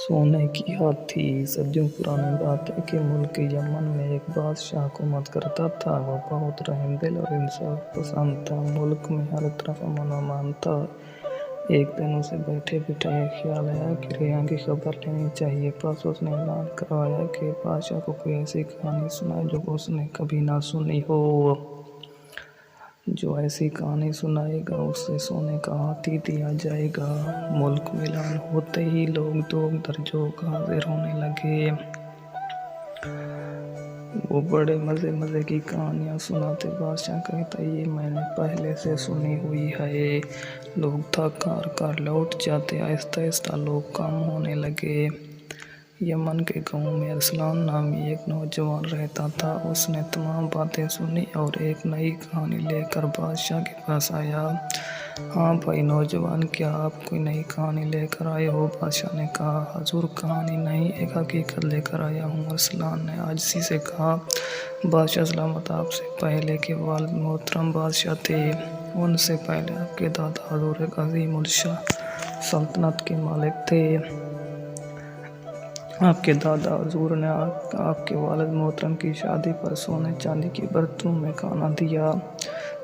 सोने की हाथी। सदियों पुरानी बात है कि मुल्क यमन में एक बादशाह हुकूमत करता था। वो बहुत रहमदिल और इंसाफ पसंद था। मुल्क में हर तरफ अमन अमान था। एक दिन उसे बैठे बिठाए ख्याल आया कि रियां की खबर लेनी चाहिए। बस उसने ऐलान करवाया कि बादशाह को कोई ऐसी कहानी सुनाए जो उसने कभी ना सुनी हो। जो ऐसी कहानी सुनाएगा उसे सोने का हाथी दिया जाएगा। मुल्क में ऐलान होते ही लोग दो दर्जों हाजिर होने लगे। वो बड़े मज़े की कहानियाँ सुनाते। बादशाह कहता, ये मैंने पहले से सुनी हुई है। लोग थक हार कर लौट जाते। आहिस्ता आहिस्ता लोग कम होने लगे। यमन के गांव में अरसलान नामी एक नौजवान रहता था। उसने तमाम बातें सुनी और एक नई कहानी लेकर बादशाह के पास आया। हाँ भाई नौजवान, क्या आप कोई नई कहानी लेकर आए हो? बादशाह ने कहा, हजूर कहानी नहीं, एक हकीकत लेकर आया हूँ। अरसलान ने आजिज़ी से कहा, बादशाह सलामत, आपसे पहले के वालिद मोहतरम बादशाह थे। उनसे पहले आपके दादा हजूर एक अजीम उल शान सल्तनत के मालिक थे। आपके दादा हजूर ने आपके वालिद मोहतरम की शादी पर सोने चांदी के बर्तनों में खाना दिया।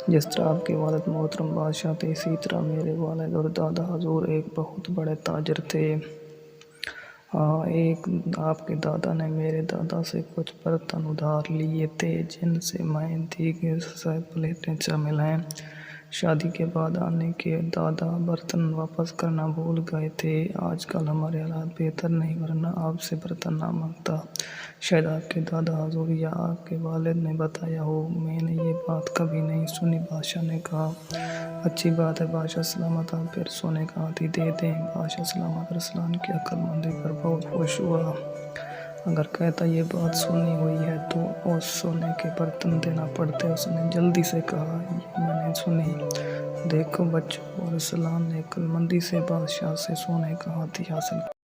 जिस तरह आपके वालिद मोहतरम बादशाह थे, इसी तरह मेरे वालिद और दादा हजूर एक बहुत बड़े ताजर थे। हाँ, एक आपके दादा ने मेरे दादा से कुछ बर्तन उधार लिए थे जिनसे मैं दीगर से प्लेटें शामिल हैं। शादी के बाद आने के दादा बर्तन वापस करना भूल गए थे। आजकल हमारे हालात बेहतर नहीं, वरना आपसे बर्तन ना मांगता। शायद आपके दादा हजूर या आपके वालिद ने बताया हो, मैंने ये बात कभी नहीं सुनी। बादशाह ने कहा, अच्छी बात है बादशाह सलामत, आप फिर सोने का हाथी दे दें। बादशाह सलामत अरसलान की अक्लमंदी पर बहुत खुश हुआ। अगर कहता ये बात सुनी हुई है तो उस सोने के बर्तन देना पड़ते। उसने जल्दी से कहा, ये मैंने सुनी। देखो बच्चों, अरसलान ने अक्लमंदी से बादशाह से सोने का हाथी हासिल